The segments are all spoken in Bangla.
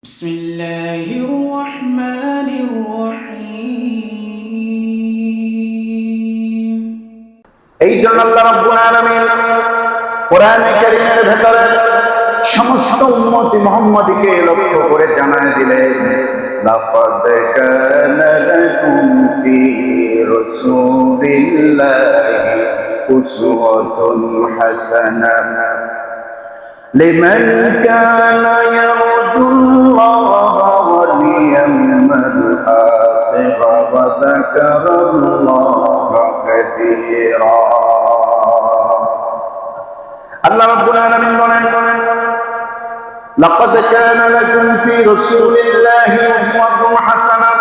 بسم الله الرحمن الرحيم এই জন্য আল্লাহ রাব্বুল আলামিন কোরআনে কারীমের ভেতরে সমস্ত উম্মতি মুহাম্মাদীকে লক্ষ্য করে জানায় দিলেন, লাকাদ কানা লাকুম ফি রাসূলিল্লাহি উসওয়াতুন হাসানাহ লিমান কানা ইয়ারজুল্লাহা ওয়াল ইয়াওমাল আখির ওয়া যাকারাল্লাহা কাসীরা। আল্লাহ রাব্বুল আলামিন বলেন, লাকাদ কানা লাকুম ফি রাসূলিল্লাহি উসওয়াতুন হাসানাহ।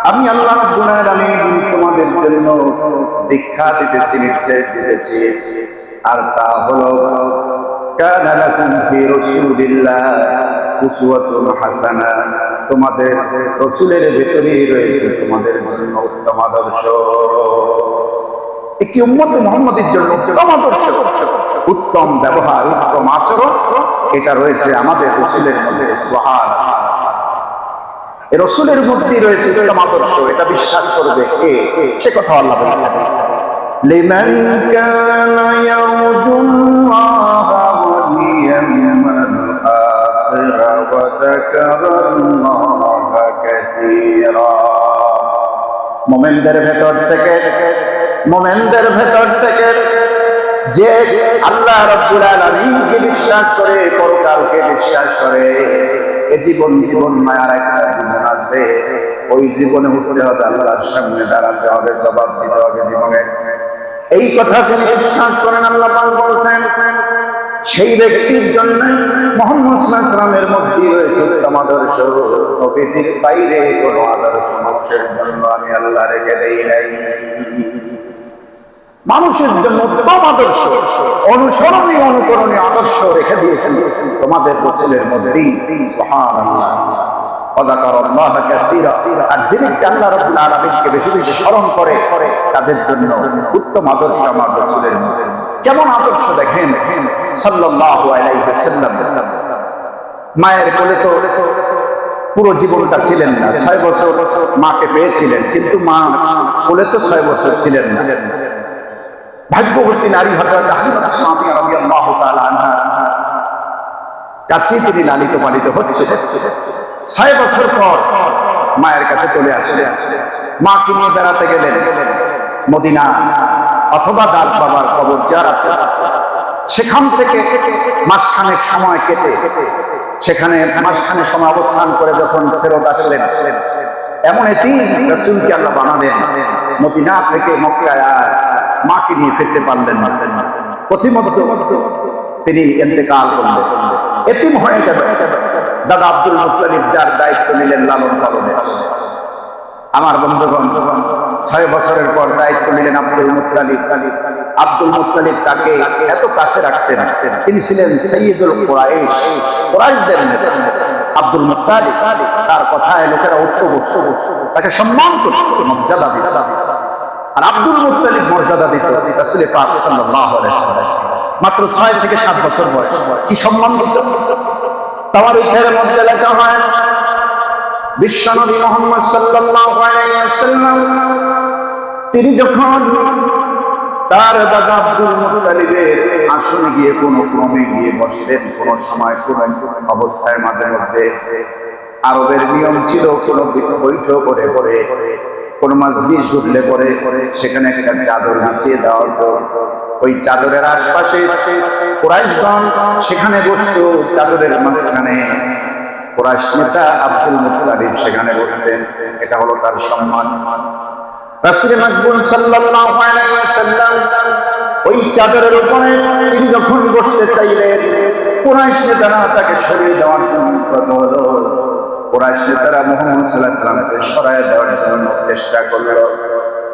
আমি আল্লাহ রাব্বুল আলামিন তোমাদের জন্য দীক্ষা দিতেছি, নির্দেশ দিতেছি, আর তা হলো কানা লাকুম ফি রাসূলিল্লাহি উসওয়াতুন হাসানাহ। তোমাদের রাসূলের ভিতরেই রয়েছে তোমাদের জন্য উত্তম আদর্শ। একটি উম্মতে মুহাম্মাদীর জন্য উত্তম আদর্শ, উত্তম ব্যবহার, উত্তম আচরণ, এটা রয়েছে আমাদের রাসূলের মধ্যে। সুবহানাল্লাহ। এই রাসূলের মধ্যেই রয়েছে উত্তম আদর্শ। এটা বিশ্বাস করবে কে? সে কথা আল্লাহ বলেছেন, লিমান কানা ইয়ারজুল্লাহা ওয়াল ইয়াওমাল আখির ওয়া যাকারাল্লাহা কাসীরা। মুমিনদের ভেতর থেকে যে আল্লাহ রাব্বুল আলামিনকে বিশ্বাস করে, পরকালকে বিশ্বাস করে, এই জীবন মায়ার একটা জীবন আছে। ওই জীবনে উঠতে হবে, আল্লাহর সামনে দাঁড়াতে হবে, জবাব দিতে হবে জীবনে। এই কথা তিনি বিশ্বাস করেন। আল্লাহ পাক বলছেন, সেই ব্যক্তির জন্য মুহাম্মদ সাল্লাল্লাহু আলাইহি ওয়াসাল্লামের মধ্যে রয়েছে উত্তম আদর্শ। নবীজির বাইরে কোনো আদর্শ মানুষের জন্য আমি আল্লাহ রেখে দেই নাই। মানুষের জন্য উত্তম আদর্শ, অনুসরণীয় অনুকরণীয় আদর্শ রেখে দিয়েছি তোমাদের রাসূলের মধ্যেই। সুবহানাল্লাহ। ওয়াযাকারাল্লাহা কাসীরা। আর যিনি আল্লাহ রাব্বুল আলামিনকে বেশি বেশি স্মরণ করে, তাদের জন্য উত্তম আদর্শ আমার রাসূলের মধ্যে। কেমন আদর্শ দেখেন, সাল্লাল্লাহু আলাইহি ওয়াসাল্লাম মায়ের কোলে তো পুরো জীবনটা ছিলেন না। 6 বছর মাকে পেয়েছিলেন, কিন্তু মা কোলে তো 6 বছর ছিলেন না। ভাগ্যবতী নারী হযরত হালিমা সাদিয়া রাদিয়াল্লাহু তাআলা আনহা কাছে তিনি লালিত পালিত হচ্ছেন। 6 বছর পর মায়ের কাছে চলে আসলেন। মাকে নিয়ে বেড়াতে গেলেন মদিনা অথবা দাদ বাবার কবর জিয়ারত। সেখান থেকে মাসখানেক সময় কেটে, সেখানে মাসখানেক সময় অবস্থান করে যখন ফেরত আসলেন, এমন একটি রাসূলকে আল্লাহ বানালেন, মদিনা থেকে মক্কায় মাকে নিয়ে ফিরতে পারলেন না। প্রতিমধ্যে তিনি ইন্তেকাল করলেন, এতিম হয়ে গেলেন। দাদা আব্দুল মুত্তালিব যার দায়িত্ব নিলেন লালন পালনের। আমার বন্ধুগণ, 6 বছরের পর দায়িত্ব নিলেন আব্দুল মুত্তালিব। আব্দুল মুত্তালিব তাকে এত কাছে রাখতেন, তিনি ছিলেন সাইয়্যিদুল কুরাইশ, কুরাইশদের নেতা। আব্দুল মুত্তালিব, তার কথায় লোকেরা উঠত বসত, তাকে সম্মান করত, মর্যাদা দিত। আর আব্দুল মুত্তালিব মর্যাদা দিত রাসূল পাক সাল্লাল্লাহু আলাইহি ওয়াসাল্লাম। মাত্র 6 থেকে 7 বছর বয়স, কি সম্মান দিত! তাওয়ারীখের মধ্যে লেখা হয়, বিশ্বনবী মুহাম্মদ সাল্লাল্লাহু আলাইহি ওয়াসাল্লাম তিনি যখন তার দাদা আব্দুল মুত্তালিবের আসনে গিয়ে কোনো ক্রমে গিয়ে বসতেন, কোনো সময় কোনো অবস্থায় মাঝে মধ্যে আরবের নিয়ম ছিল কোনো বৈঠক করে কোন মাজলিস ঘটলে পরে সেখানে একটা চাদর বিছিয়ে দেওয়া হতো। ওই চাদরের আশপাশে কুরাইশগণ সেখানে বসতো, চাদরের মাঝখানে কুরাইশ নেতা আব্দুল মুত্তালিব সেখানে বসতেন। এটা হলো তার সম্মান। রাসূল মাকবুল সাল্লাল্লাহু আলাইহি ওয়াসাল্লাম ওই চাদরের উপরে তিনি যখন বসতে চাইলেন, কুরাইশ নেতারা তাকে সরিয়ে দেওয়ার জন্য হলো। কুরাইশ নেতারা মুহাম্মদ সাল্লাল্লাহু আলাইহি ওয়াসাল্লামকে সরায় দেওয়ার জন্য চেষ্টা করল।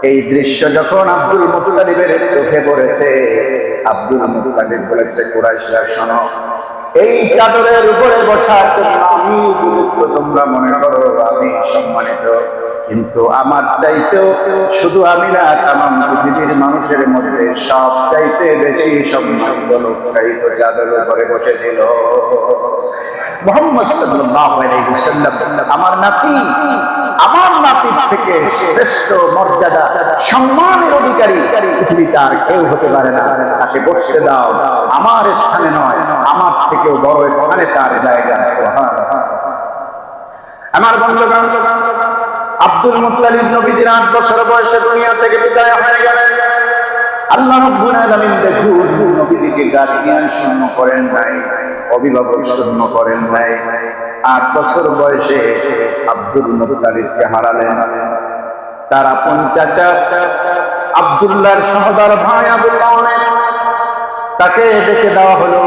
এই দৃশ্য যখন আব্দুল মুত্তালিবের চোখে পড়েছে, আব্দুল মুত্তালিব বলেছে, কুরাইশরা শোনো, এই চাদরের উপরে বসার জন্য আমি গুরুত্ব তোমরা মনে করো, আমি সম্মানিত, কিন্তু আমার চাইতেও শুধু আমি না, তামাম পৃথিবীর মানুষের মধ্যে সব চাইতে বেশি সম্মানিত লোকটাই তো চাদরের উপরে বসেছিল। মুহাম্মদ সাল্লাল্লাহু আলাইহি ওয়াসাল্লাম আমার নাতির থেকে শ্রেষ্ঠ মর্যাদা সম্মানের অধিকারী পৃথিবীতে আর কেউ হতে পারে না, তাকে বসতে দাও, আমার স্থানে নয়, আমার থেকেও বড় স্থানে তার জায়গা। সুবহানাল্লাহ। আমার বন্ধুগণ, আব্দুল মুত্তালিব নবীজির 8 বছর বয়সে দুনিয়া থেকে বিদায় হয়ে গেলেন। আল্লাহ রাব্বুল আলামিন দেখুন নবীজিকে গার্ডিয়ান শূন্য করেন নাই, অভিভাবক শূন্য করেন নাই। 8 বছর বয়সে আব্দুল মুত্তালিবকে হারালেন। তার আপন চাচা আব্দুল্লাহর সহোদর ভাই আবু তালেব, তাকে ডেকে দেওয়া হলো।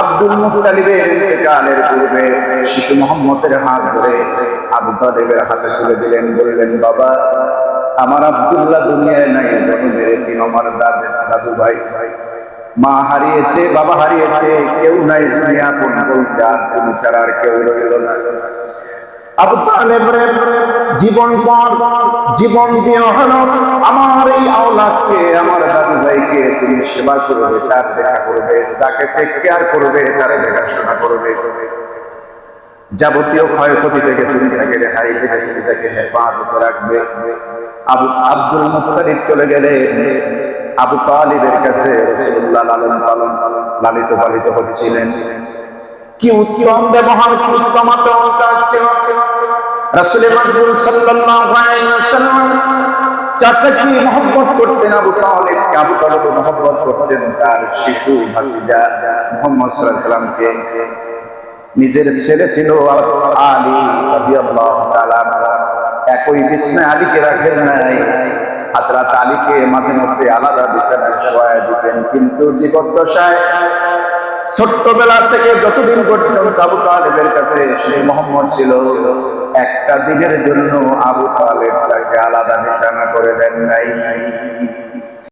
আব্দুল মুত্তালিবের ইন্তেকালের পূর্বে শিশু মুহাম্মদের হাত ধরে আবু তালেবের হাতে তুলে দিলেন, বললেন, বাবা, আমার আব্দুল্লাহ দুনিয়ায় নাই, জন্মের এতিম আমার দাদু ভাই, মা হারিয়েছে, বাবা হারিয়েছে, কেউ নাই দুনিয়া বলতে, আর তুমি ছাড়া আর কেউ রইল না। আবু তালেব জীবন দিয়ে হলো আমার এই আওলাদকে, আমার দাদু ভাইকে তুমি সেবা করবে, তার দেখা করবে, তাকে টেক কেয়ার করবে, তার দেখাশোনা করবে, যাবতীয় ক্ষয়ক্ষতি থেকে তুমি তাকে রেহাই দিবে, তুমি তাকে হেফাজতে রাখবে। আব্দুল মুত্তালিব চলে গেলে আবু তালিবের কাছে রাসূলুল্লাহ লালিত পালিত হচ্ছিলেন। কি উত্তম ব্যবহার, কি উত্তম আচরণ তার ছিল। রাসূল মাকবুল সাল্লাল্লাহু আলাইহি ওয়াসাল্লাম চাচাকে মহব্বত করতেন, আবু তালিবকে আবু তালিব মহব্বত করতেন তার শিশু ভাতিজা মুহাম্মদ সাল্লাল্লাহু আলাইহি ওয়াসাল্লামকে। নিজের ছেলে ছিল আলী রাদিয়াল্লাহু তাআলা, একই বিছানায় আলীকে রাখেন নাই। হযরত আলীকে মাঝে মধ্যে আলাদা বিছানায় শোয়ায় দিতেন, কিন্তু জীবদ্দশায় ছোট্টবেলা থেকে যতদিন পর্যন্ত আবু তালেবের কাছে সেই মোহাম্মদ ছিল, একটা দিনের জন্য আবু তালেব তাকে আলাদা বিছানা করে দেন নাই।